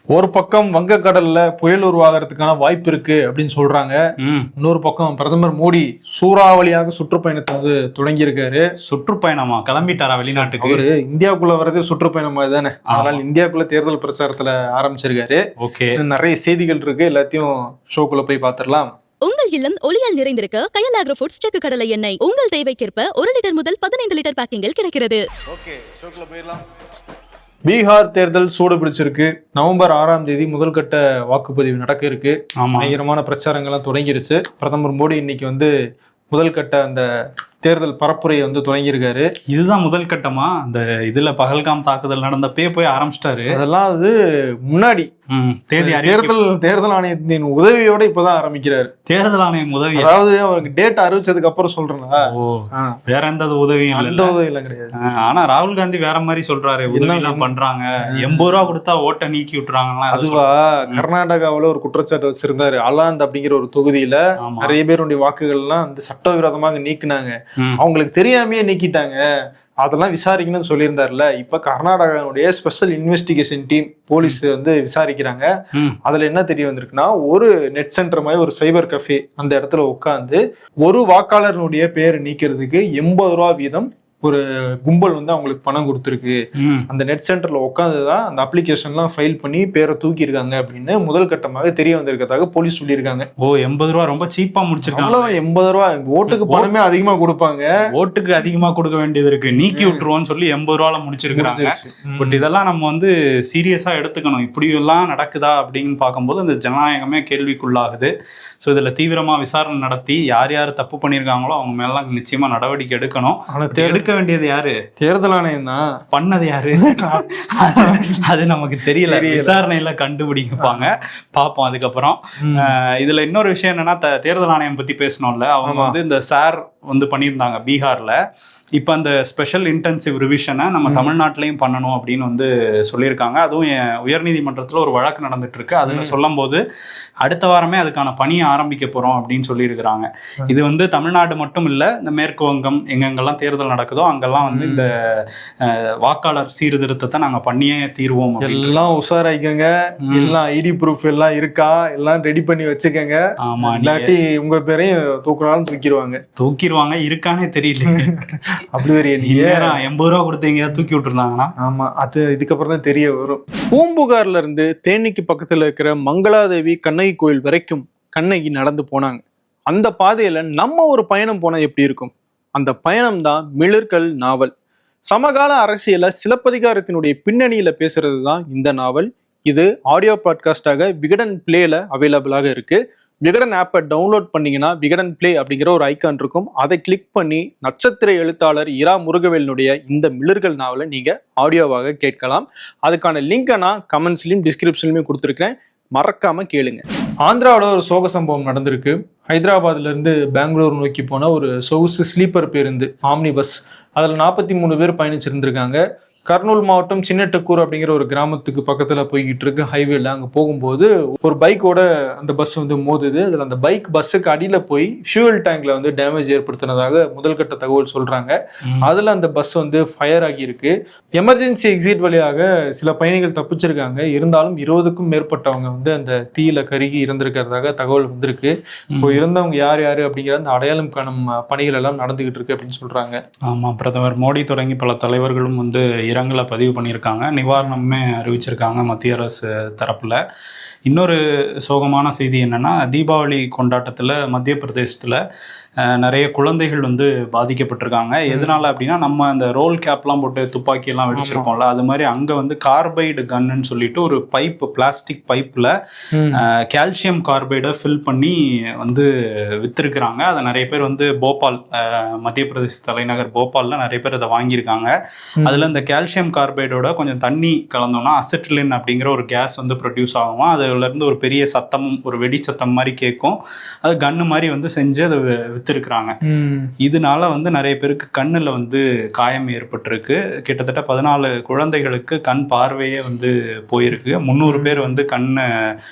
ஒரு பக்கம் வங்கக்கடல்ல புயல் உருவாகிறதுக்கான வாய்ப்பு இருக்கு அப்படின்னு சொல்றாங்க. இன்னொரு பக்கம் பிரதமர் மோடி சூறாவளியாக சுற்றுப்பயணத்தை வந்து தொடங்கி இருக்காரு. சுற்றுப்பயணமா கிளம்பிட்டாரா வெளிநாட்டுக்கு? அவரு இந்தியாவுக்குள்ள வர்றதே சுற்றுப்பயணமா தானே, அதனால இந்தியாவுக்குள்ள தேர்தல் பிரச்சாரத்துல ஆரம்பிச்சிருக்காரு. ஓகே, நிறைய செய்திகள் இருக்கு, எல்லாத்தையும் ஷோக்குள்ள போய் பாத்துடலாம். உங்கள் இல்லம் ஒளியால் நிறைந்திருக்க கயல் ஆக்ரோ ஃபுட்ஸ் செக்கு கடலை எண்ணெய் உங்கள் தேவைக்கேற்ப 1 லிட்டர் முதல் 15 லிட்டர் பேக்கிங்கில் கிடைக்கிறது. ஓகே, ஷோக்குள்ள போயிடலாம். பீகார் தேர்தல் சூடு பிடிச்சிருக்கு. நவம்பர் 6ஆம் தேதி முதல் கட்ட வாக்குப்பதிவு நடக்க இருக்கு. பயங்கரமான பிரச்சாரங்கள்லாம் தொடங்கிருச்சு. பிரதமர் மோடி இன்னைக்கு வந்து முதல் கட்ட அந்த தேர்தல் பரப்புரையை வந்து தொடங்கியிருக்காரு. இதுதான் முதல் கட்டமா? அந்த இதுல பகல்காம் தாக்குதல் நடந்தப்பே போய் ஆரம்பிச்சிட்டாரு. அதெல்லாம் அது முன்னாடி தேர்தல் ஆணையத்தின் உதவியோட இப்பதான் ஆரம்பிக்கிறாரு. தேர்தல் ஆணையம் உதவி, அதாவது அவருக்கு டேட் அறிவிச்சதுக்கு அப்புறம் சொல்றேன்னா வேற எந்த உதவியும் கிடையாது. ஆனா ராகுல் காந்தி வேற மாதிரி சொல்றாரு, உதவி எல்லாம் பண்றாங்க, 80 ரூபா கொடுத்தா ஓட்டை நீக்கி விட்டுறாங்களா. அதுவா கர்நாடகாவில ஒரு குற்றச்சாட்டு வச்சிருந்தாரு. அலாந்த் அப்படிங்கிற ஒரு தொகுதியில நிறைய பேருடைய வாக்குகள் எல்லாம் வந்து சட்டவிரோதமாக நீக்கினாங்க, அவங்களுக்கு தெரியாமையே நீக்கிட்டாங்க, அதெல்லாம் விசாரிக்கணும்னு சொல்லியிருந்தாருல. இப்ப கர்நாடகாவுடைய ஸ்பெஷல் இன்வெஸ்டிகேஷன் டீம் போலீஸ் வந்து விசாரிக்கிறாங்க. அதுல என்ன தெரிய வந்திருக்குன்னா, ஒரு நெட் சென்டர் மாதிரி ஒரு சைபர் கஃபே அந்த இடத்துல உட்காந்து ஒரு வாக்காளர்களுடைய பேரை நீக்கிறதுக்கு 80 ரூபா வீதம் ஒரு கும்பல் வந்து அவங்களுக்கு பணம் கொடுத்துருக்கு. அந்த நெட் சென்டர்ல உட்காந்துதான் அந்த அப்ளிகேஷன்லாம் ஃபைல் பண்ணி பேரை தூக்கி இருக்காங்க அப்படின்னு முதல் கட்டமாக தெரிய வந்திருக்கிறதாக போலீஸ் சொல்லியிருக்காங்க. 80 ரூபா ரொம்ப சீப்பா முடிச்சிருக்காங்க. 80 ரூபா ஓட்டுக்கு பணமே அதிகமா கொடுப்பாங்க, ஓட்டுக்கு அதிகமா கொடுக்க வேண்டியது இருக்கு, நீக்கி விட்டுருவோம்னு சொல்லி 80 ரூபால முடிச்சிருக்காங்க. பட் இதெல்லாம் நம்ம வந்து சீரியஸா எடுத்துக்கணும். இப்படி எல்லாம் நடக்குதா அப்படின்னு பார்க்கும்போது அந்த ஜனநாயகமே கேள்விக்குள்ளாகுது. ஸோ இதுல தீவிரமா விசாரணை நடத்தி யார் யார் தப்பு பண்ணியிருக்காங்களோ அவங்க மேலாம் நிச்சயமா நடவடிக்கை எடுக்கணும். எடுக்க வேண்டியது யாரு? தேர்தல் ஆணையம் தான். பண்ணது யாரு? அது நமக்கு தெரியல, விசாரணையில கண்டுபிடிப்பாங்க, பார்ப்போம். அதுக்கப்புறம் இதுல இன்னொரு விஷயம் என்னன்னா, தேர்தல் ஆணையம் பத்தி பேசணும்ல, அவங்க வந்து இந்த சார் வந்து பண்ணியிருந்தாங்க பீகார்ல. இப்போ அந்த ஸ்பெஷல் இன்டென்சிவ் ரிவிஷனை நம்ம தமிழ்நாட்டிலையும் பண்ணணும் அப்படின்னு வந்து சொல்லியிருக்காங்க. அதுவும் உயர்நீதிமன்றத்தில் ஒரு வழக்கு நடந்துட்டு இருக்கு. அதில் சொல்லும் போது அடுத்த வாரமே அதுக்கான பணியை ஆரம்பிக்க போகிறோம் அப்படின்னு சொல்லியிருக்கிறாங்க. இது வந்து தமிழ்நாடு மட்டும் இல்லை, இந்த மேற்கு வங்கம் எங்கெங்கெல்லாம் தேர்தல் நடக்குதோ அங்கெல்லாம் வந்து இந்த வாக்காளர் சீர்திருத்தத்தை நாங்கள் பண்ணியே தீர்வோம். எல்லாம் உஷாராய்க்கங்க, எல்லாம் ஐடி ப்ரூஃப் எல்லாம் இருக்கா, எல்லாம் ரெடி பண்ணி வச்சுக்கங்க. ஆமா, இல்லாட்டி உங்க பேரையும் தூக்குறாலும் தூக்கிடுவாங்க, இருக்கானே தெரியல. அப்படி ஒரு 80 ரூபா கொடுத்தீங்க தூக்கி விட்டுருந்தாங்கன்னா. ஆமா, அது இதுக்கப்புறம் தான் தெரிய வரும். பூம்புகார்ல இருந்து தேனிக்கு பக்கத்துல இருக்கிற மங்களாதேவி கண்ணகி கோயில் வரைக்கும் கண்ணகி நடந்து போனாங்க. அந்த பாதையில நம்ம ஒரு பயணம் போனா எப்படி இருக்கும்? அந்த பயணம் தான் மிளிர்கள் நாவல். சமகால அரசியல சிலப்பதிகாரத்தினுடைய பின்னணியில பேசுறது தான் இந்த நாவல். இது ஆடியோ பாட்காஸ்டாக விகடன் பிளேல அவைலபிளாக இருக்கு. விகடன் ஆப்பை டவுன்லோட் பண்ணீங்கன்னா விகடன் பிளே அப்படிங்கிற ஒரு ஐக்கான் இருக்கும். அதை கிளிக் பண்ணி நட்சத்திர எழுத்தாளர் இரா முருகவேலனுடைய இந்த மிளிர்கள் நாவலை நீங்க ஆடியோவாக கேட்கலாம். அதுக்கான லிங்கை நான் கமெண்ட்ஸ்லயும் டிஸ்கிரிப்ஷன்லயும் கொடுத்துருக்கேன், மறக்காம கேளுங்க. ஆந்திராவோட ஒரு சோக சம்பவம் நடந்திருக்கு. ஹைதராபாத்ல இருந்து பெங்களூர் நோக்கி போன ஒரு சொகுசு ஸ்லீப்பர் பேருந்து ஆம்னி பஸ், அதில் 43 பேர் பயணிச்சிருந்திருக்காங்க. கர்னூல் மாவட்டம் சின்னட்டக்கூர் அப்படிங்கிற ஒரு கிராமத்துக்கு பக்கத்துல போய்கிட்டு இருக்கு ஹைவேல. அங்க போகும்போது ஒரு பைக்கோட அந்த பஸ் வந்து மோதுது. அதுல அந்த பைக் பஸ்ஸுக்கு அடியில போய் ஃபியூல் டேங்க்ல வந்து டேமேஜ் ஏற்படுத்தினதாக முதல் கட்ட தகவல் சொல்றாங்க. அதுல அந்த பஸ் வந்து ஃபயர் ஆகி இருக்கு. எமர்ஜென்சி எக்ஸிட் வழியாக சில பயணிகள் தப்பிச்சிருக்காங்க. இருந்தாலும் 20க்கும் மேற்பட்டவங்க வந்து அந்த தீயில கருகி இறந்திருக்கிறதாக தகவல் வந்திருக்கு. இப்போ இருந்தவங்க யார் யாரு அப்படிங்கிற அந்த அடையாளம் காணும் பணிகள் எல்லாம் நடந்துகிட்டு இருக்கு அப்படின்னு சொல்றாங்க. ஆமா, பிரதமர் மோடி தொடங்கி பல தலைவர்களும் வந்து இரங்கலை பதிவு பண்ணியிருக்காங்க, நிவாரணமே அறிவிச்சிருக்காங்க மத்திய அரசு தரப்புல. இன்னொரு சோகமான செய்தி என்னன்னா, தீபாவளி கொண்டாட்டத்தில் மத்திய பிரதேசத்தில் நிறைய குழந்தைகள் வந்து பாதிக்கப்பட்டிருக்காங்க. எதனால அப்படின்னா, நம்ம அந்த ரோல் கேப்லாம் போட்டு துப்பாக்கியெல்லாம் வெடிச்சிருப்போம்ல, அது மாதிரி அங்கே வந்து கார்பைடு கன்னுன்னு சொல்லிட்டு ஒரு பைப்பு, பிளாஸ்டிக் பைப்பில் கால்சியம் கார்பைடை ஃபில் பண்ணி வந்து விற்றுருக்குறாங்க. அதை நிறைய பேர் வந்து போபால், மத்திய பிரதேச தலைநகர் போபாலில் நிறைய பேர் அதை வாங்கியிருக்காங்க. அதில் இந்த கால்சியம் கார்பைடோட கொஞ்சம் தண்ணி கலந்தோம்னா அசிட்டிலின் அப்படிங்கிற ஒரு கேஸ் வந்து ப்ரொடியூஸ் ஆகுமா. அதுலேருந்து ஒரு பெரிய சத்தமும் ஒரு வெடி சத்தம் மாதிரி கேட்கும். அது கன்னு மாதிரி வந்து செஞ்சு அதை வித்துருக்குறாங்க. இதனால வந்து நிறைய பேருக்கு கண்ணில் வந்து காயம் ஏற்பட்டிருக்கு. கிட்டத்தட்ட 14 குழந்தைகளுக்கு கண் பார்வையே வந்து போயிருக்கு. 300 பேர் வந்து கண்ணு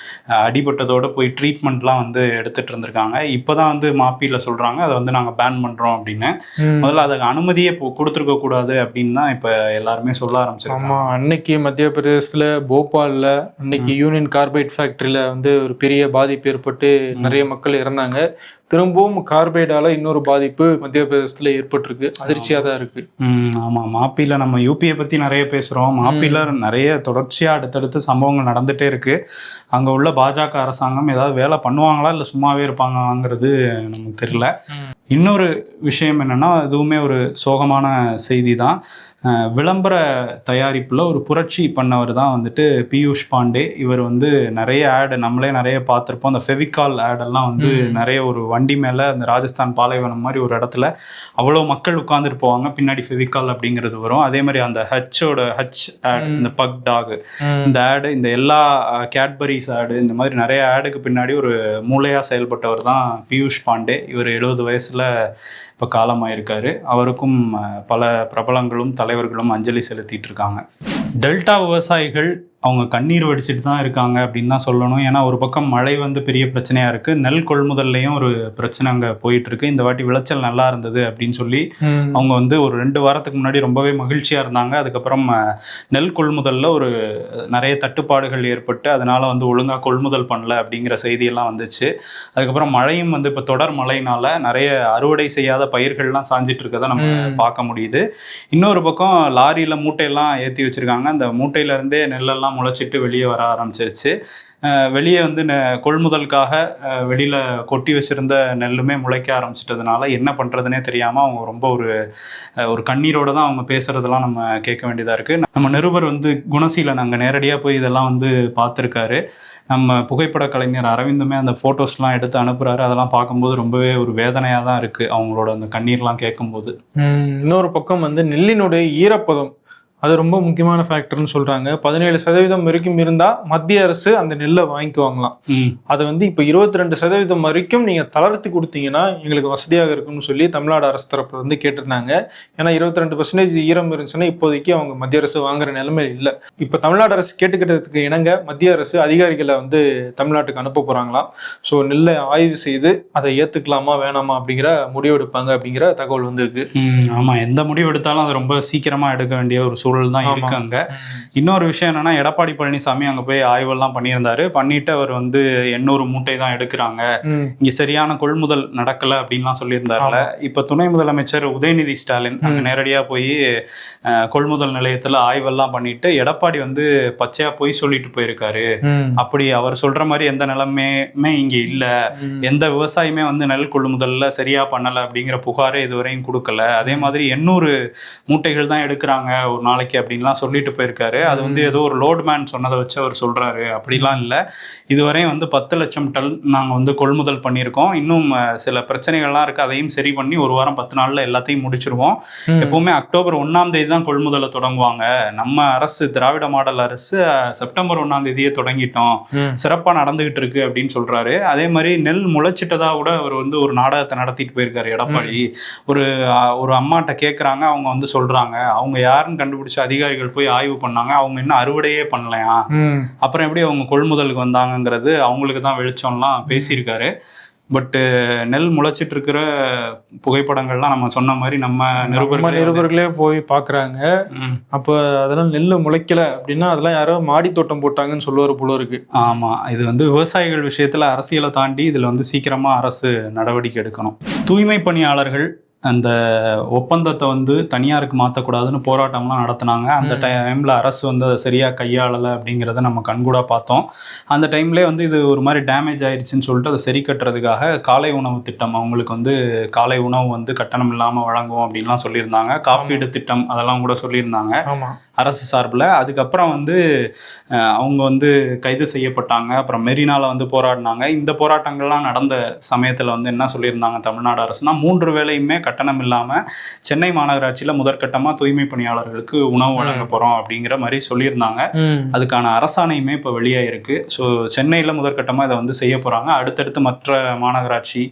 அடிபட்டதோட போய் ட்ரீட்மெண்ட்லாம் வந்து எடுத்துட்டு இருந்திருக்காங்க. இப்போதான் வந்து மாப்பியில சொல்றாங்க அதை வந்து நாங்கள் பேன் பண்றோம் அப்படின்னு. முதல்ல அதுக்கு அனுமதியே கொடுத்துருக்க கூடாது அப்படின்னு தான் இப்போ எல்லாருமே எல்லாருமே சொல்ல ஆரம்பிச்சிருக்காங்க. ஆமா, அன்னைக்கு மத்திய பிரதேசத்துல போபால்ல அன்னைக்கு யூனியன் கார்பைட் ஃபேக்டரியில வந்து ஒரு பெரிய பாதிப்பு ஏற்பட்டு நிறைய மக்கள் இறந்தாங்க. திரும்பவும் கார்பைடால இன்னொரு பாதிப்பு மத்திய பிரதேசத்துல ஏற்பட்டிருக்கு. அதிர்ச்சியா தான் இருக்கு. ஆமா, மாப்பில நம்ம யூபியை பத்தி நிறைய பேசுறோம். மாப்பில நிறைய தொடர்ச்சியா அடுத்தடுத்து சம்பவங்கள் நடந்துட்டே இருக்கு. அங்க உள்ள பாஜக அரசாங்கம் ஏதாவது வேலை பண்ணுவாங்களா இல்ல சும்மாவே இருப்பாங்களாங்கிறது நமக்கு தெரியல. இன்னொரு விஷயம் என்னன்னா, இதுவுமே ஒரு சோகமான செய்தி தான். விளம்பர தயாரிப்புல ஒரு புரட்சி பண்ணவர் தான் வந்துட்டு பியூஷ் பாண்டே. இவர் வந்து நிறைய ஆடு நம்மளே நிறைய பார்த்துருப்போம். அந்த ஃபெவிகால் ஆடெல்லாம் வந்து நிறைய ஒரு வண்டி மேல அந்த ராஜஸ்தான் பாலைவனம் மாதிரி ஒரு இடத்துல அவ்வளோ மக்கள் உட்கார்ந்துட்டு போவாங்க, பின்னாடி ஃபெவிகால் அப்படிங்கிறது வரும். அதே மாதிரி அந்த ஹச் ஆட், இந்த பக் டாக் இந்த ஆடு, இந்த எல்லா கேட்பரிஸ் ஆடு, இந்த மாதிரி நிறைய ஆடுக்கு பின்னாடி ஒரு மூளையா செயல்பட்டவர் தான் பியூஷ் பாண்டே. இவர் 70 வயசுல இப்போ காலமாயிருக்காரு. அவருக்கும் பல பிரபலங்களும் தலைவர்களும் அஞ்சலி செலுத்திட்டு இருக்காங்க. டெல்டா விவசாயிகள் அவங்க கண்ணீர் வடிச்சிட்டு தான் இருக்காங்க அப்படின்னு தான் சொல்லணும். ஏன்னா ஒரு பக்கம் மழை வந்து பெரிய பிரச்சனையா இருக்கு, நெல் கொள்முதல்லையும் ஒரு பிரச்சனை அங்கே போயிட்டு இருக்கு. இந்த வாட்டி விளைச்சல் நல்லா இருந்தது அப்படின்னு சொல்லி அவங்க வந்து ஒரு 2 வாரத்துக்கு முன்னாடி ரொம்பவே மகிழ்ச்சியா இருந்தாங்க. அதுக்கப்புறம் நெல் கொள்முதல்ல ஒரு நிறைய தட்டுப்பாடுகள் ஏற்பட்டு அதனால வந்து ஒழுங்கா கொள்முதல் பண்ணல அப்படிங்கிற செய்தியெல்லாம் வந்துச்சு. அதுக்கப்புறம் மழையும் வந்து இப்போ தொடர் மழையினால நிறைய அறுவடை செய்யாத பயிர்கள்லாம் சாஞ்சிட்டு இருக்கதை நம்ம பார்க்க முடியுது. இன்னொரு பக்கம் லாரியில மூட்டையெல்லாம் ஏற்றி வச்சிருக்காங்க. அந்த மூட்டையில இருந்தே நெல்லெல்லாம் முளைச்சிட்டு வெளியே வர ஆரம்பிச்சிருச்சு. வெளியே வந்து கொள்முதலுக்காக வெளியில கொட்டி வச்சிருந்த நெல்லுமே முளைக்க ஆரம்பிச்சிட்டதுனால என்ன பண்றதுனே தெரியாம அவங்க ரொம்ப ஒரு கண்ணீரோட தான் அவங்க பேசுறதெல்லாம் நம்ம கேட்க வேண்டியதா இருக்கு. நம்ம நிருபர் வந்து குணசீலன் அங்க நேரடியா போய் இதெல்லாம் வந்து பார்த்துருக்காரு. நம்ம புகைப்பட கலைஞர் அரவிந்துமே அந்த ஃபோட்டோஸ்லாம் எடுத்து அனுப்புறாரு. அதெல்லாம் பார்க்கும்போது ரொம்பவே ஒரு வேதனையாக தான் இருக்கு அவங்களோட அந்த கண்ணீர்லாம் கேட்கும்போது. இன்னொரு பக்கம் வந்து நெல்லினுடைய ஈரப்பதம் அது ரொம்ப முக்கியமான ஃபேக்டர்னு சொல்றாங்க. 17% வரைக்கும் இருந்தா மத்திய அரசு அந்த நெல்லை வாங்கிக்குவாங்களாம். அதை வந்து இப்போ 22% வரைக்கும் நீங்க தளர்த்தி கொடுத்தீங்கன்னா எங்களுக்கு வசதியாக இருக்கும்னு சொல்லி தமிழ்நாடு அரசு தரப்புல வந்து கேட்டிருந்தாங்க. ஏன்னா 22% ஈரம் இருந்துச்சுன்னா இப்போதைக்கு அவங்க மத்திய அரசு வாங்குற நிலைமை இல்லை. இப்போ தமிழ்நாடு அரசு கேட்டுக்கிட்டதுக்கு இணங்க மத்திய அரசு அதிகாரிகளை வந்து தமிழ்நாட்டுக்கு அனுப்ப போறாங்களாம். ஸோ நெல்லை ஆய்வு செய்து அதை ஏத்துக்கலாமா வேணாமா அப்படிங்கிற முடிவு எடுப்பாங்க அப்படிங்கிற தகவல் வந்திருக்கு. ஆமா, எந்த முடிவு எடுத்தாலும் அது ரொம்ப சீக்கிரமா எடுக்க வேண்டிய ஒரு சூழல் தான் இருக்கு அங்க. இன்னொரு விஷயம் என்னன்னா, எடப்பாடி பழனிசாமி அங்க போய் ஆய்வெல்லாம் பண்ணியிருந்தாரு. பண்ணிட்டு அவர் வந்து 800 மூட்டை தான் எடுக்கிறாங்க, இங்க சரியான கொள்முதல் நடக்கல அப்படின்லாம் சொல்லியிருந்தாருல. இப்ப துணை முதலமைச்சர் உதயநிதி ஸ்டாலின் அங்க நேரடியா போய் கொள்முதல் நிலையத்துல ஆய்வெல்லாம் பண்ணிட்டு எடப்பாடி வந்து பச்சையா பொய் சொல்லிட்டு போயிருக்காரு. அப்படி அவர் சொல்ற மாதிரி எந்த நிலைமையுமே இங்க இல்ல, எந்த விவசாயியுமே வந்து நெல் கொள்முதல்ல சரியா பண்ணல அப்படிங்கிற புகாரே இதுவரையும் கொடுக்கல. அதே மாதிரி 800 மூட்டைகள் தான் எடுக்கிறாங்க ஒரு நாளைக்கு அப்படின்லாம் சொல்லிட்டு போயிருக்காரு. அது வந்து ஏதோ ஒரு லோட்மேன் சொன்னதை வச்சு அவர் சொல்றாரு. அப்படிலாம் இல்லை. இதுவரையும் வந்து 10 லட்சம் டன் நாங்கள் வந்து கொள்முதல் பண்ணியிருக்கோம். இன்னும் சில பிரச்சனைகள்லாம் இருக்கு, அதையும் சரி பண்ணி 1 வாரம் 10 நாள்ல எல்லாத்தையும் முடிச்சிருவோம். எப்பவுமே அக்டோபர் 1ஆம் தேதி தான் கொள்முதலை தொடங்குவாங்க. நம்ம அரசு திராவிட மாடல் அரசு செப்டம்பர் 1ஆம் தேதியே தொடங்கிட்டோம், சிறப்பா நடந்துகிட்டு இருக்கு அப்படின்னு சொல்றாரு. அதே மாதிரி நெல் முளைச்சிட்டதா கூட அவர் வந்து ஒரு நாடகத்தை நடத்திட்டு போயிருக்காரு எடப்பாடி. ஒரு அம்மாட்ட கேட்குறாங்க, அவங்க வந்து சொல்றாங்க அவங்க யாருன்னு கண்டுபிடிச்ச அதிகாரிகள் போய் ஆய்வு பண்ணாங்க, அவங்க இன்னும் அறுவடையே பண்ணலையா, அப்புறம் எப்படி அவங்க கொள்முதலுக்கு வந்தாங்கங்கிறது அவங்களுக்கு தான் வெளிச்சம்லாம் பேசியிருக்காரு. பட் நெல் முளைச்சிட்டு இருக்கிற புகைப்படங்கள்லாம் நம்ம சொன்ன மாதிரி நம்ம நிருபர்களே போய் பாக்குறாங்க. அப்ப அதெல்லாம் நெல் முளைக்கல அப்படின்னா அதெல்லாம் யாரோ மாடி தோட்டம் போட்டாங்கன்னு சொல்லுவாரு போல இருக்கு. ஆமா, இது வந்து விவசாயிகள் விஷயத்துல அரசியலை தாண்டி இதுல வந்து சீக்கிரமா அரசு நடவடிக்கை எடுக்கணும். தூய்மை பணியாளர்கள் அந்த ஒப்பந்தத்தை வந்து தனியாருக்கு மாற்றக்கூடாதுன்னு போராட்டம்லாம் நடத்தினாங்க. அந்த டைமில் அரசு வந்து அதை சரியாக கையாளலை அப்படிங்கிறத நம்ம கண்கூட பார்த்தோம். அந்த டைம்லேயே வந்து இது ஒரு மாதிரி டேமேஜ் ஆயிடுச்சுன்னு சொல்லிட்டு அதை சரி கட்டுறதுக்காக காலை உணவு திட்டம், அவங்களுக்கு வந்து காலை உணவு வந்து கட்டணம் இல்லாமல் வழங்குவோம் அப்படின்லாம் சொல்லியிருந்தாங்க. காப்பீடு திட்டம் அதெல்லாம் கூட சொல்லியிருந்தாங்க அரசு சார்பில். அதுக்கப்புறம் வந்து அவங்க வந்து கைது செய்யப்பட்டாங்க. அப்புறம் மெரினால வந்து போராடினாங்க. இந்த போராட்டங்கள்லாம் நடந்த சமயத்தில் வந்து என்ன சொல்லியிருந்தாங்க தமிழ்நாடு அரசுனா, 3 வேளையுமே கட்டணம் இல்லாமல் சென்னை மாநகராட்சியில் முதற்கட்டமாக தூய்மை பணியாளர்களுக்கு உணவு வழங்க போகிறோம் அப்படிங்கிற மாதிரி சொல்லியிருந்தாங்க. அதுக்கான அரசாணையுமே இப்போ வெளியாயிருக்கு. ஸோ சென்னையில் முதற்கட்டமாக இதை வந்து செய்ய போகிறாங்க. அடுத்தடுத்து மற்ற மாநகராட்சி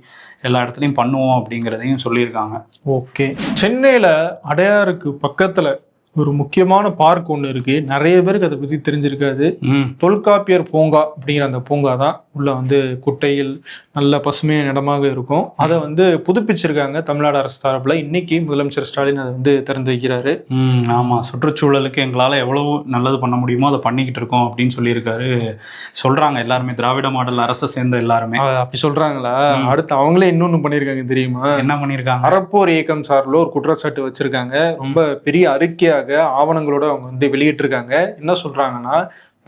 எல்லா இடத்துலையும் பண்ணுவோம் அப்படிங்கிறதையும் சொல்லியிருக்காங்க. ஓகே, சென்னையில் அடையாருக்கு பக்கத்தில் ஒரு முக்கியமான பார்க் ஒன்று இருக்கு, நிறைய பேருக்கு அதை பத்தி தெரிஞ்சிருக்காது. தொல்காப்பியர் பூங்கா அப்படிங்கிற அந்த பூங்கா தான். உள்ள வந்து குட்டையில் நல்ல பசுமையான இடமாக இருக்கும். அதை வந்து புதுப்பிச்சிருக்காங்க தமிழ்நாடு அரசு தரப்புல. இன்னைக்கு முதலமைச்சர் ஸ்டாலின் அதை வந்து திறந்து வைக்கிறாரு. ஆமா, சுற்றுச்சூழலுக்கு எங்களால எவ்வளவு நல்லது பண்ண முடியுமோ அதை பண்ணிக்கிட்டு இருக்கோம் அப்படின்னு சொல்லியிருக்காரு. சொல்றாங்க எல்லாருமே, திராவிட மாடல் அரசை சேர்ந்த எல்லாருமே. அப்படி சொல்றாங்களா? அடுத்து அவங்களே இன்னொன்னு பண்ணிருக்காங்க தெரியுமா? என்ன பண்ணிருக்காங்க? அறப்போர் இயக்கம் சார்பில் ஒரு குற்றச்சாட்டு வச்சிருக்காங்க. ரொம்ப பெரிய அறிக்கையாக ஆவணங்களோட அவங்க வந்து வெளியிட்டு இருக்காங்க. என்ன சொல்றாங்கன்னா,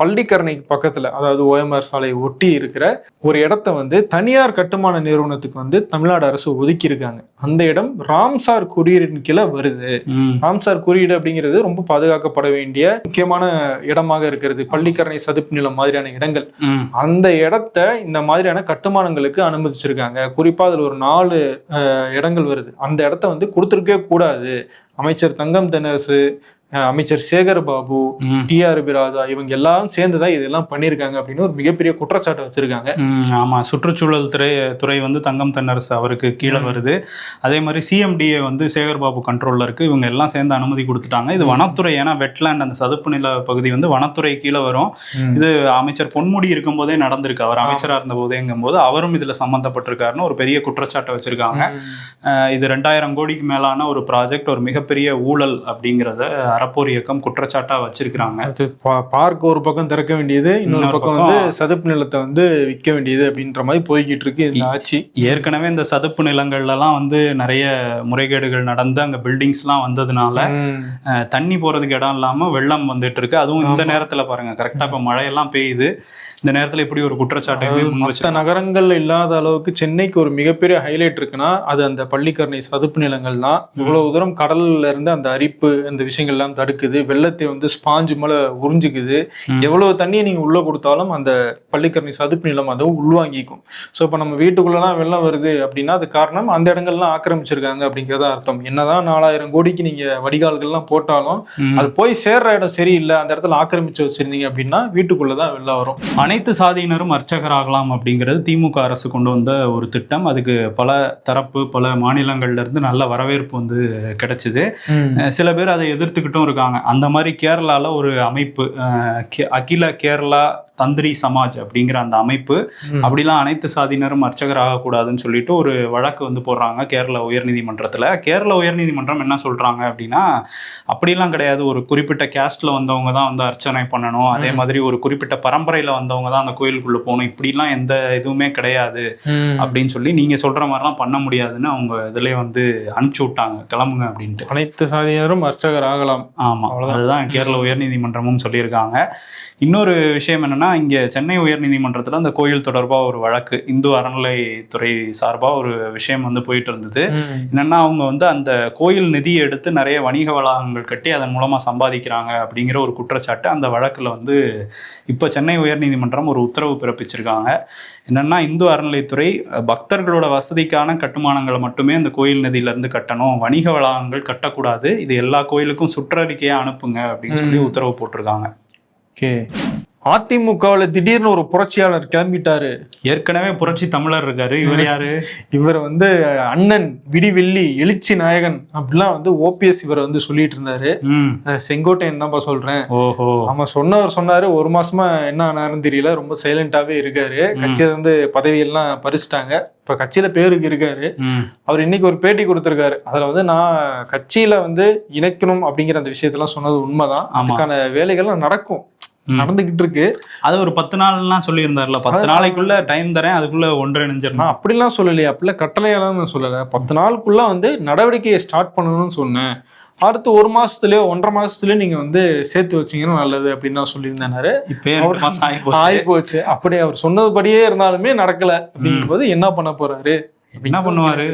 பள்ளிக்கரணைக்கு பக்கத்துல, அதாவது ஓஎம்ஆர் சாலையை ஒட்டி இருக்கிற ஒரு இடத்த வந்து தனியார் கட்டுமான நிறுவனத்துக்கு வந்து தமிழ்நாடு அரசு ஒதுக்கி இருக்காங்க. அந்த இடம் ராம்சார் குறியீடின் கீழே வருது. ராம்சார் குறியீடு அப்படிங்கிறது ரொம்ப பாதுகாக்கப்பட வேண்டிய முக்கியமான இடமாக இருக்கிறது. பள்ளிக்கரணை சதுப்பு நிலம் மாதிரியான இடங்கள், அந்த இடத்த இந்த மாதிரியான கட்டுமானங்களுக்கு அனுமதிச்சிருக்காங்க. குறிப்பா அதுல ஒரு 4 இடங்கள் வருது. அந்த இடத்த வந்து கொடுத்துருக்கவே கூடாது. அமைச்சர் தங்கம் தென்னரசு, அமைச்சர் சேகர் பாபு, டிஆர்பி ராஜா, இவங்க எல்லாம் சேர்ந்துதான் இதெல்லாம் பண்ணிருக்காங்க அப்படின்னு ஒரு மிகப்பெரிய குற்றச்சாட்டை வச்சிருக்காங்க. ஆமா, சுற்றுச்சூழல் துறை வந்து தங்கம் தென்னரசு அவருக்கு கீழே வருது. அதே மாதிரி சிஎம்டிஏ வந்து சேகர் பாபு கண்ட்ரோல்ல இருக்கு. இவங்க எல்லாம் சேர்ந்து அனுமதி கொடுத்துட்டாங்க. இது வனத்துறை, ஏன்னா வெட்லேண்ட் அந்த சதுப்பு நில பகுதி வந்து வனத்துறை கீழே வரும். இது அமைச்சர் பொன்முடி இருக்கும் போதே நடந்திருக்கு. அவர் அமைச்சரா இருந்த போதேங்கும் போது அவரும் இதுல சம்பந்தப்பட்டிருக்காருன்னு ஒரு பெரிய குற்றச்சாட்டை வச்சிருக்காங்க. இது 2000 கோடிக்கு மேலான ஒரு ப்ராஜெக்ட், ஒரு மிகப்பெரிய ஊழல் அப்படிங்கிறத அறப்போர் இயக்கம் குற்றச்சாட்டா வச்சிருக்காங்க. பார்க் ஒரு பக்கம் திறக்க வேண்டியது, இன்னொரு பக்கம் வந்து சதுப்பு நிலத்தை வந்து விற்க வேண்டியது அப்படின்ற மாதிரி போய்கிட்டு இருக்கு இந்த ஆட்சி. ஏற்கனவே இந்த சதுப்பு நிலங்கள்ல எல்லாம் வந்து நிறைய முறைகேடுகள் நடந்து அங்க பில்டிங்ஸ் எல்லாம் வந்ததுனால தண்ணி போறதுக்கு இடம் இல்லாம வெள்ளம் வந்துட்டு இருக்கு. அதுவும் இந்த நேரத்துல பாருங்க, கரெக்டா இப்ப மழையெல்லாம் பெய்யுது, இந்த நேரத்துல இப்படி ஒரு குற்றச்சாட்டை மற்ற நகரங்கள் இல்லாத அளவுக்கு சென்னைக்கு ஒரு மிகப்பெரிய ஹைலைட் இருக்குன்னா அது அந்த பள்ளிக்கரணை சதுப்பு நிலங்கள் தான். இவ்வளவு தூரம் கடல்ல இருந்து அந்த அரிப்பு, அந்த விஷயங்கள் எல்லாம் தடுக்குது. வெள்ளத்தை வந்து ஸ்பாஞ்சு மேல உறிஞ்சுக்குது. எவ்வளவு தண்ணியை நீங்க உள்ள கொடுத்தாலும் அந்த பள்ளிக்கரணை சதுப்பு நிலம் அதை உள்வாங்கிக்கும். ஸோ இப்போ நம்ம வீட்டுக்குள்ளலாம் வெள்ளம் வருது அப்படின்னா அது காரணம் அந்த இடங்கள்லாம் ஆக்கிரமிச்சிருக்காங்க அப்படிங்கிறத அர்த்தம். என்னதான் 4000 கோடிக்கு நீங்க வடிகால்கள்லாம் போட்டாலும் அது போய் சேர்ற இடம் சரியில்லை, அந்த இடத்துல ஆக்கிரமிச்சு வச்சிருந்தீங்க அப்படின்னா வீட்டுக்குள்ளதான் வெள்ளம் வரும். அனைத்து சாதியினரும் அர்ச்சகராகலாம் அப்படிங்கிறது திமுக அரசு கொண்டு வந்த ஒரு திட்டம். அதுக்கு பல தரப்பு, பல மாநிலங்கள்ல இருந்து நல்ல வரவேற்பு வந்து கிடைச்சிது. சில பேர் அதை எதிர்த்துக்கிட்டும் இருக்காங்க. அந்த மாதிரி கேரளால ஒரு அமைப்பு, அகில கேரளா தந்திரி சமாஜ் அப்படிங்கிற அந்த அமைப்பு, அப்படிலாம் அனைத்து சாதியினரும் அர்ச்சகர் ஆகக்கூடாதுன்னு சொல்லிட்டு ஒரு வழக்கு வந்து போடுறாங்க கேரள உயர்நீதிமன்றத்துல. கேரள உயர்நீதிமன்றம் என்ன சொல்றாங்க அப்படின்னா, அப்படிலாம் கிடையாது, ஒரு குறிப்பிட்ட கேஸ்ட்ல வந்தவங்க தான் வந்து அர்ச்சனை பண்ணணும், அதே மாதிரி ஒரு குறிப்பிட்ட பரம்பரையில வந்தவங்க தான் அந்த கோயிலுக்குள்ள போகணும், இப்படிலாம் எந்த இதுவுமே கிடையாது அப்படின்னு சொல்லி நீங்க சொல்ற மாதிரிலாம் பண்ண முடியாதுன்னு அவங்க இதுல வந்து அனுப்பிச்சு விட்டாங்க, கிளம்புங்க அப்படின்ட்டு. அனைத்து சாதியினரும் அர்ச்சகர் ஆகலாம். ஆமா, அதுதான் கேரள உயர்நீதிமன்றமும் சொல்லியிருக்காங்க. இன்னொரு விஷயம் என்னன்னா, இங்க சென்னை உயர்நீதிமன்றத்துல அந்த கோயில் தொடர்பா ஒரு வழக்கு, இந்து அறநிலைத்துறை சார்பா ஒரு விஷயம் வந்து போயிட்டு இருந்தது. என்னன்னா, அவங்க வந்து அந்த கோயில் நிதியை எடுத்து நிறைய வணிக வளாகங்கள் கட்டி அதன் மூலமா சம்பாதிக்கிறாங்க அப்படிங்கிற ஒரு குற்றச்சாட்டு அந்த வழக்குல வந்து இப்ப சென்னை உயர்நீதிமன்றம் ஒரு உத்தரவு பிறப்பிச்சிருக்காங்க. என்னன்னா, இந்து அறநிலைத்துறை பக்தர்களோட வசதிக்கான கட்டுமானங்களை மட்டுமே அந்த கோயில் நிதியில இருந்து கட்டணும், வணிக வளாகங்கள் கட்டக்கூடாது, இது எல்லா கோயிலுக்கும் சுற்றறிக்கையா அனுப்புங்க அப்படின்னு சொல்லி உத்தரவு போட்டிருக்காங்க. அதிமுகவுல திடீர்னு ஒரு புரட்சியாளர் கிளம்பிட்டாரு. ஏற்கனவே புரட்சி தமிழர் இருக்காரு. இவர் யாரு? இவர் வந்து அண்ணன் விடிவெள்ளி எழுச்சி நாயகன் அப்படிலாம் வந்து ஓபிஎஸ் இவரை வந்து சொல்லிட்டு இருந்தாரு. செங்கோட்டையன் தான்ப்பா சொல்றேன். ஓஹோ. ஆமா, சொன்னாரு. ஒரு மாசமா என்ன ஆனாருன்னு தெரியல, ரொம்ப சைலண்டாவே இருக்காரு. கட்சியில இருந்து பதவியெல்லாம் பறிச்சுட்டாங்க. இப்ப கட்சியில பேருக்கு இருக்காரு. அவர் இன்னைக்கு ஒரு பேட்டி கொடுத்திருக்காரு. அதுல வந்து நான் கட்சியில வந்து இணைக்கணும் அப்படிங்கிற அந்த விஷயத்தெல்லாம் சொன்னது உண்மைதான். அதுக்கான வேலைகள்லாம் நடந்துகிட்டு இருக்கு. அது ஒரு 10 நாள்லாம் சொல்லி இருந்தாருல, 10 நாளைக்குள்ள டைம் தரேன், அதுக்குள்ள ஒன்றிணைஞ்சிடணும் அப்படிலாம் சொல்லலையே. அப்படிலாம் கட்டளையெல்லாம் நான் சொல்லல. 10 நாளுக்குள்ள வந்து நடவடிக்கையை ஸ்டார்ட் பண்ணணும்னு சொன்னேன். அடுத்து 1 மாசத்துலயோ 1.5 மாசத்துலயோ நீங்க வந்து சேர்த்து வச்சீங்கன்னா நல்லது அப்படின்னு தான் சொல்லியிருந்தாரு. இப்ப ஆகி போச்சு. அப்படி அவர் சொன்னதுபடியே இருந்தாலுமே நடக்கல அப்படிங்கும் போது என்ன பண்ண போறாரு? என்ன பண்ணுவாரு?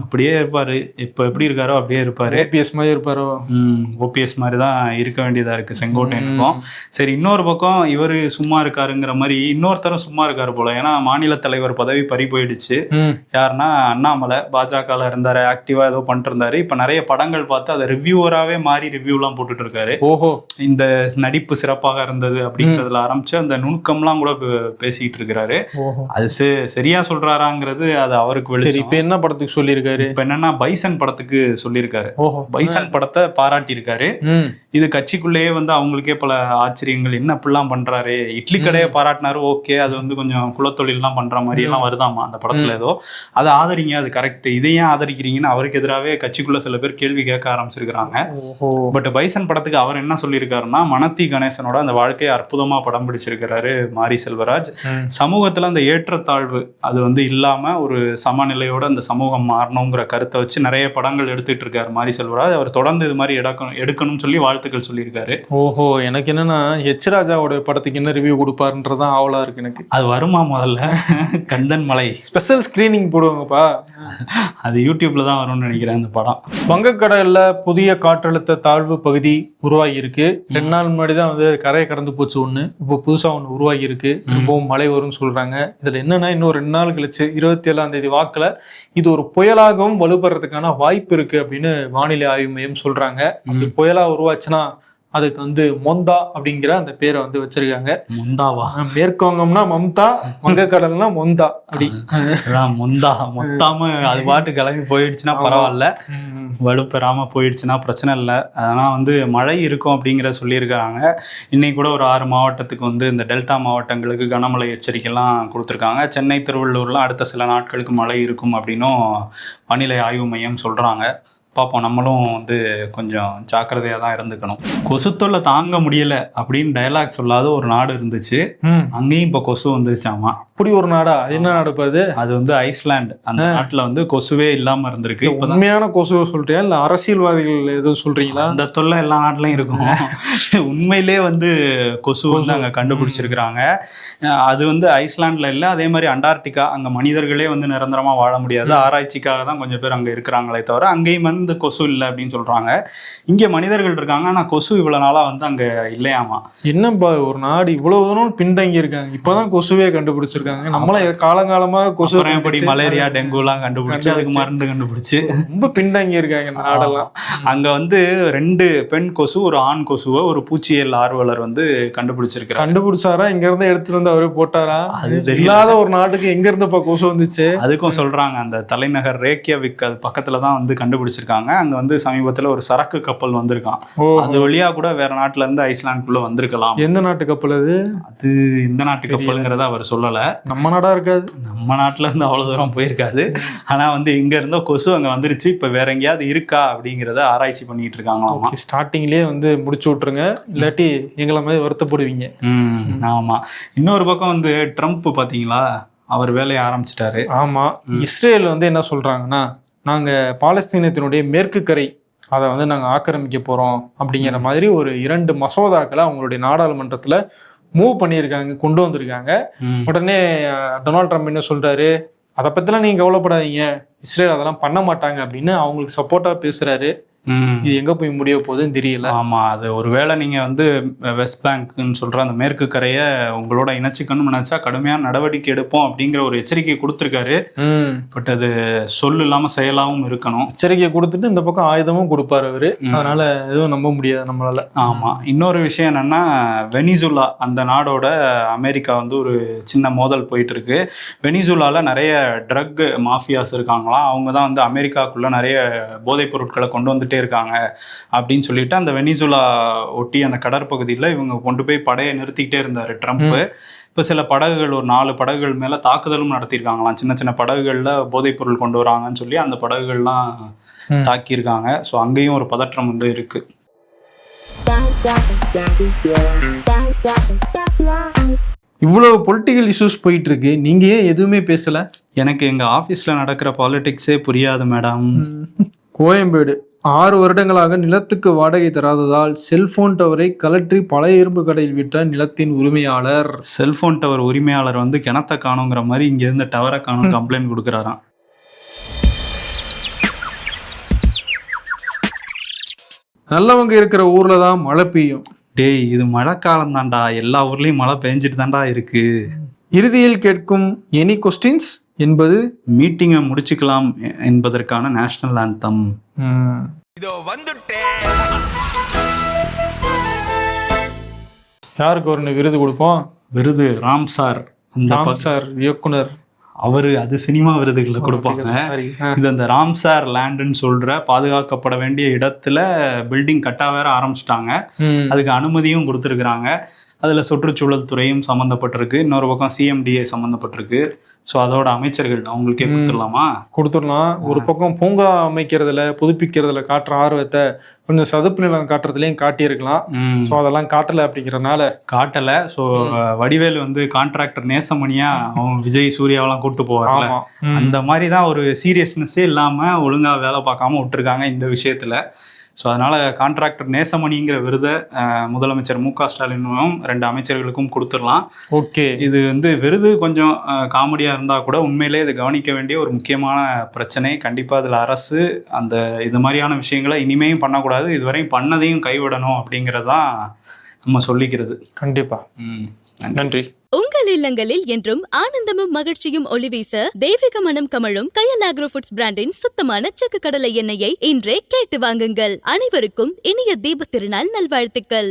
அப்படியே இருப்பாரு. இப்ப எப்படி இருக்காரோ அப்படியே இருப்பாரு. ஓபிஎஸ் மாதிரி இருப்பாரோ? ஓபிஎஸ் மாதிரிதான் இருக்க வேண்டியதா இருக்கு செங்கோட்டையனுக்கும். சரி, இன்னொரு பக்கம் இவரு சும்மா இருக்காருங்கிற மாதிரி இன்னொருத்தரும் சும்மா இருக்காரு போல. ஏன்னா மாநில தலைவர் பதவி பறி போயிடுச்சு. யாருன்னா அண்ணாமலை பாஜகல இருந்தாரு, ஆக்டிவா ஏதோ பண்ணிட்டு இருந்தாரு. இப்ப நிறைய படங்கள் பார்த்து அதை ரிவ்யூவராகவே மாறி ரிவ்யூ எல்லாம் போட்டுட்டு இருக்காரு. ஓஹோ, இந்த நடிப்பு சிறப்பாக இருந்தது அப்படின்றதுல ஆரம்பிச்சு அந்த நுணுக்கம்லாம் கூட பேசிட்டு இருக்கிறாரு. அது சரியா சொல்றாராங்கிறது அது அவருக்கு சந்தோஷம். இப்ப என்ன படத்துக்கு சொல்லியிருக்காரு? இப்ப என்னன்னா பைசன் படத்துக்கு சொல்லியிருக்காரு. ஓஹோ. பைசன் படத்தை பாராட்டி இருக்காரு. இது கட்சிக்குள்ளேயே வந்து அவங்களுக்கே பல ஆச்சரியங்கள், என்ன இப்படிலாம் பண்றாரு, இட்லி கடையை பாராட்டினாரு, ஓகே, அது வந்து கொஞ்சம் குலத்தொழில் எல்லாம் பண்ற மாதிரி எல்லாம் வருதாமா அந்த படத்துல. ஏதோ அதை ஆதரிங்க, அது கரெக்ட், இதையே ஆதரிக்கிறீங்கன்னு அவருக்கு எதிராகவே கட்சிக்குள்ள சில பேர் கேள்வி கேட்க ஆரம்பிச்சிருக்காங்க. பட் பைசன் படத்துக்கு அவர் என்ன சொல்லியிருக்காருன்னா, மனத்தி கணேசனோட அந்த வாழ்க்கையை அற்புதமா படம் பிடிச்சிருக்கிறாரு மாரி செல்வராஜ். சமூகத்துல அந்த ஏற்றத்தாழ்வு அது வந்து இல்லாம ஒரு சமநிலையோட அந்த சமூகம் மாறணுங்கிற கருத்தை வச்சு நிறைய படங்கள் எடுத்துட்டு இருக்காரு மாரி செல்வராஜ். அவர் தொடர்ந்து இது மாதிரி எடுக்கணும்னு சொல்லி வாழ்த்துக்கள் சொல்லியிருக்காரு. ஓஹோ. எனக்கு என்னன்னா எச் ராஜாவோட படத்துக்கு என்ன ரிவ்யூ கொடுப்பாருன்றதான் ஆவலா இருக்கு எனக்கு. அது வருமா முதல்ல? கந்தன் மலை ஸ்பெஷல் ஸ்கிரீனிங் போடுவாங்கப்பா. அது யூடியூப்ல தான் வரும்னு நினைக்கிறேன் அந்த படம். வங்கக்கடல்ல புதிய காற்றழுத்த தாழ்வு பகுதி உருவாகி இருக்கு. 2 நாள் முன்னாடி தான் வந்து கரையை கடந்து போச்சு ஒண்ணு. இப்போ புதுசா ஒண்ணு உருவாகி இருக்கு. திரும்பவும் மழை வரும்னு சொல்றாங்க. இதுல என்னன்னா இன்னும் 2 நாள் கழிச்சு 27ஆம் தேதி வாக்குல இது ஒரு புயலாகவும் வலுப்பெறதுக்கான வாய்ப்பு இருக்கு அப்படின்னு வானிலை ஆய்வு மையம் சொல்றாங்க. அப்படி புயலா உருவாச்சுன்னா அதுக்கு வந்து மொந்தா அப்படிங்கிற அந்த பேரை வந்து வச்சிருக்காங்க. மொந்தாவா? மேற்கோங்கம்னா மம்தா, வங்கக்கடல்னா மொந்தா. அப்படி மொந்தா மொத்தாம அது பாட்டு கிளம்பி போயிடுச்சுன்னா பரவாயில்ல, வலுப்பெறாம போயிடுச்சுன்னா பிரச்சனை இல்லை. அதனால் வந்து மழை இருக்கும் அப்படிங்கிற சொல்லியிருக்காங்க. இன்னைக்கு கூட ஒரு 6 மாவட்டத்துக்கு வந்து இந்த டெல்டா மாவட்டங்களுக்கு கனமழை எச்சரிக்கைலாம் கொடுத்துருக்காங்க. சென்னை, திருவள்ளூர்லாம் அடுத்த சில நாட்களுக்கு மழை இருக்கும் அப்படின்னும் வானிலை ஆய்வு மையம் சொல்கிறாங்க. பார்ப்போம், நம்மளும் வந்து கொஞ்சம் ஜாக்கிரதையாக தான் இருந்துக்கணும். கொசு தொல்லை தாங்க முடியல அப்படின்னு டயலாக் சொல்லாத ஒரு நாடு இருந்துச்சு. அங்கேயும் இப்போ கொசு வந்துருச்சாமா. அப்படி ஒரு நாடா? என்ன நாடு அது? அது வந்து ஐஸ்லாந்து. அந்த நாட்டுல வந்து கொசுவே இல்லாம இருந்திருக்கு. உண்மையான கொசுவை சொல்றியா இல்ல அரசியல்வாதிகள் எதுவும் சொல்றீங்களா? அந்த தொல்லை எல்லா நாட்டிலையும் இருக்கும். உண்மையிலே வந்து கொசு வந்து அங்க கண்டுபிடிச்சிருக்கிறாங்க. அது வந்து ஐஸ்லாண்ட்ல இல்ல, அதே மாதிரி அண்டார்டிகா, அங்க மனிதர்களே வந்து நிரந்தரமா வாழ முடியாது, ஆராய்ச்சிக்காக தான் கொஞ்சம் பேர் அங்க இருக்கிறாங்களே தவிர அங்கேயும் வந்து கொசு இல்லை அப்படின்னு சொல்றாங்க. இங்க மனிதர்கள் இருக்காங்க, ஆனா கொசு இவ்வளவு நாளா வந்து அங்க இல்லையாமா. என்னப்பா ஒரு நாடு இவ்வளவு தூரம் பின்தங்கி இருக்காங்க, இப்பதான் கொசுவே கண்டுபிடிச்சிருக்காங்க. நம்மள காலங்காலமா கொசு எப்படி மலேரியா, டெங்கு எல்லாம் கண்டுபிடிச்சு அதுக்கு மருந்து கண்டுபிடிச்சு ரொம்ப பின்தங்கி இருக்காங்க இந்த நாடெல்லாம். அங்க வந்து 2 பெண் கொசு, ஒரு ஆண் கொசுவை ஒரு பூச்சியியல் ஆர்வலர் வந்து கண்டுபிடிச்சிருக்காரு. கண்டுபிடிச்சாரா? இங்க இருந்து எடுத்துட்டு வந்து அவரே போட்டாரா? அது இல்லாத ஒரு நாட்டுக்கு எங்க இருந்துப்பா கொசு வந்துச்சு? அதுக்கும் சொல்றாங்க, அந்த தலைநகர் ரேக்கியவிக் அது பக்கத்துலதான் வந்து கண்டுபிடிச்சிருக்காங்க. அங்க வந்து சமீபத்துல ஒரு சரக்கு கப்பல் வந்திருக்கான். அது வழியா கூட வேற நாட்டுல இருந்து ஐஸ்லாந்துக்குள்ள வந்திருக்கலாம். எந்த நாட்டு கப்பல் அது? அது இந்த நாட்டு கப்பலுங்கிறத அவர் சொல்லல. நம்ம நாடா இருக்காது, நம்ம நாட்டுல இருந்து அவ்வளவு தூரம் போயிருக்காது. ஆனா வந்து இங்க இருந்தோ கொசு அங்க வந்துருச்சு. இப்ப வேற எங்கேயாவது இருக்கா அப்படிங்கிறத ஆராய்ச்சி பண்ணிட்டு இருக்காங்க. ஸ்டார்டிங்லயே வந்து முடிச்சு விட்டுருங்க, இல்லாட்டி எங்களை மாதிரி வருத்தப்படுவீங்க. ஆமா. இன்னொரு பக்கம் வந்து ட்ரம்ப் பாத்தீங்களா, அவர் வேலையை ஆரம்பிச்சிட்டாரு. ஆமா. இஸ்ரேல் வந்து என்ன சொல்றாங்கன்னா, நாங்க பாலஸ்தீனத்தினுடைய மேற்கு கரை அதை வந்து நாங்க ஆக்கிரமிக்க போறோம் அப்படிங்கிற மாதிரி ஒரு 2 மசோதாக்களை அவங்களுடைய நாடாளுமன்றத்துல மூவ் பண்ணியிருக்காங்க, கொண்டு வந்திருக்காங்க. உடனே டொனால்ட் ட்ரம்ப் என்ன சொல்றாரு, அதை பத்திலாம் நீங்க கவலைப்படாதீங்க, இஸ்ரேல் அதெல்லாம் பண்ண மாட்டாங்க அப்படின்னு அவங்களுக்கு சப்போர்ட்டா பேசுறாரு. இது எங்க போய் முடிய போகுதுன்னு தெரியல. ஆமா, அது ஒருவேளை நீங்க வந்து வெஸ்ட் பேங்க்னு சொல்ற அந்த மேற்கு கரையை உங்களோட இணைச்சிக்கணும்னு நினைச்சா கடுமையான நடவடிக்கை எடுப்போம் அப்படிங்கிற ஒரு எச்சரிக்கை கொடுத்திருக்காரு. பட் அது சொல்லு இல்லாம செயலாவும் இருக்கணும். எச்சரிக்கை கொடுத்துட்டு இந்த பக்கம் ஆயுதமும் கொடுப்பாரு அவரு. அதனால எதுவும் நம்ப முடியாது நம்மளால. ஆமா. இன்னொரு விஷயம் என்னன்னா, வெனிசுலா அந்த நாடோட அமெரிக்கா வந்து ஒரு சின்ன மோதல் போயிட்டு இருக்கு. வெனிசுலால நிறைய ட்ரக் மாஃபியாஸ் இருக்காங்களாம். அவங்க தான் வந்து அமெரிக்காக்குள்ள நிறைய போதைப் பொருட்களை கொண்டு வந்துட்டே இருக்காங்க அப்படின்னு சொல்லிட்டு அந்த வெனிசுலா ஒட்டி அந்த கடற்பகுதியில் இவங்க கொண்டு போய் படையை நிறுத்திக்கிட்டே இருந்தாரு ட்ரம்ப். இப்போ சில படகுகள், ஒரு 4 படகுகள் மேல தாக்குதலும் நடத்தியிருக்காங்களாம். சின்ன சின்ன படகுகள்ல போதைப் பொருள் கொண்டு வராங்கன்னு சொல்லி அந்த படகுகள்லாம் தாக்கியிருக்காங்க. ஸோ அங்கேயும் ஒரு பதற்றம் வந்து இருக்கு. இவ்வளவு பொலிட்டிக்கல் இஷ்யூஸ் போயிட்டு இருக்கு, நீங்க ஏன் எதுவுமே பேசல? எனக்கு எங்க ஆபீஸ்ல நடக்கிற பாலிடிக்ஸே புரியாது மேடம். கோயம்பேடு 6 வருடங்களாக நிலத்துக்கு வாடகை தராததால் செல்போன் டவரை கலற்றி பழைய இரும்பு கடையில் விட்ட நிலத்தின் உரிமையாளர். செல்போன் டவர் உரிமையாளர் வந்து கிணத்தை காணுங்கிற மாதிரி இங்க இருந்து டவரை காணும் கம்ப்ளைண்ட் கொடுக்குறாராம். நல்லவங்க இருக்கிற ஊர்ல தான் மழை பெய்யும். டேய், இது மழை காலம் தான்டா, எல்லா ஊர்லயும் மழை பெஞ்சிட்டு தான்டா இருக்கு. இறுதியில் கேட்கும் எனி கொஸ்டின்ஸ் என்பது மீட்டிங்கை முடிச்சுக்கலாம் என்பதற்கான நேஷனல் ஆந்தம். யாருக்கு ஒரு விருது கொடுப்போம்? விருது ராம் சார். சார் இயக்குனர் அவரு அது சினிமா விருதுகளை கொடுப்பாங்க. சரி. இது அந்த ராம்சார் லேண்டுன்னு சொல்ற பாதுகாக்கப்பட வேண்டிய இடத்துல பில்டிங் கட்ட வேற ஆரம்பிச்சிட்டாங்க. அதுக்கு அனுமதியும் கொடுத்துருக்குறாங்க. அதில் சுற்றுச்சூழல் துறையும் சம்மந்தப்பட்டிருக்கு, இன்னொரு பக்கம் சிஎம்டிஏ சம்மந்தப்பட்டிருக்கு. ஸோ அதோட அமைச்சர்கள் அவங்களுக்கே கொடுத்துடலாமா? கொடுத்துடலாம். ஒரு பக்கம் பூங்கா அமைக்கிறதுல புதுப்பிக்கிறதுல காட்டுற ஆர்வத்தை கொஞ்சம் சதுப்பு நிலம் காட்டுறதுலையும் காட்டியிருக்கலாம். ஸோ அதெல்லாம் காட்டலை அப்படிங்கிறனால காட்டலை. ஸோ வடிவேல் வந்து கான்ட்ராக்டர் நேசமணியா அவன் விஜய் சூர்யாவெல்லாம் கூப்பிட்டு போவார்ல, அந்த மாதிரி தான் ஒரு சீரியஸ்னஸே இல்லாமல் ஒழுங்காக வேலை பார்க்காம விட்டுருக்காங்க இந்த விஷயத்தில். ஸோ அதனால் கான்ட்ராக்டர் நேசமணிங்கிற விருதை முதலமைச்சர் மு க ஸ்டாலினும் 2 அமைச்சர்களுக்கும் கொடுத்துடலாம். ஓகே. இது வந்து விருது கொஞ்சம் காமெடியாக இருந்தால் கூட உண்மையிலே இது கவனிக்க வேண்டிய ஒரு முக்கியமான பிரச்சனை. கண்டிப்பாக அதில் அரசு அந்த இது மாதிரியான விஷயங்களை இனிமேயும் பண்ணக்கூடாது, இதுவரையும் பண்ணதையும் கைவிடணும் அப்படிங்கிறதான் நம்ம சொல்லிக்கிறது. கண்டிப்பா. நன்றி. உங்கள் இல்லங்களில் என்றும் ஆனந்தமும் மகிழ்ச்சியும் ஒளிவீச தெய்வீக மனம் கமழும் கயல் ஆக்ரோ ஃபுட்ஸ் பிராண்டின் சுத்தமான செக்கு கடலை எண்ணெயை இன்றே கேட்டு வாங்குங்கள். அனைவருக்கும் இனிய தீபத் திருநாள் நல்வாழ்த்துக்கள்.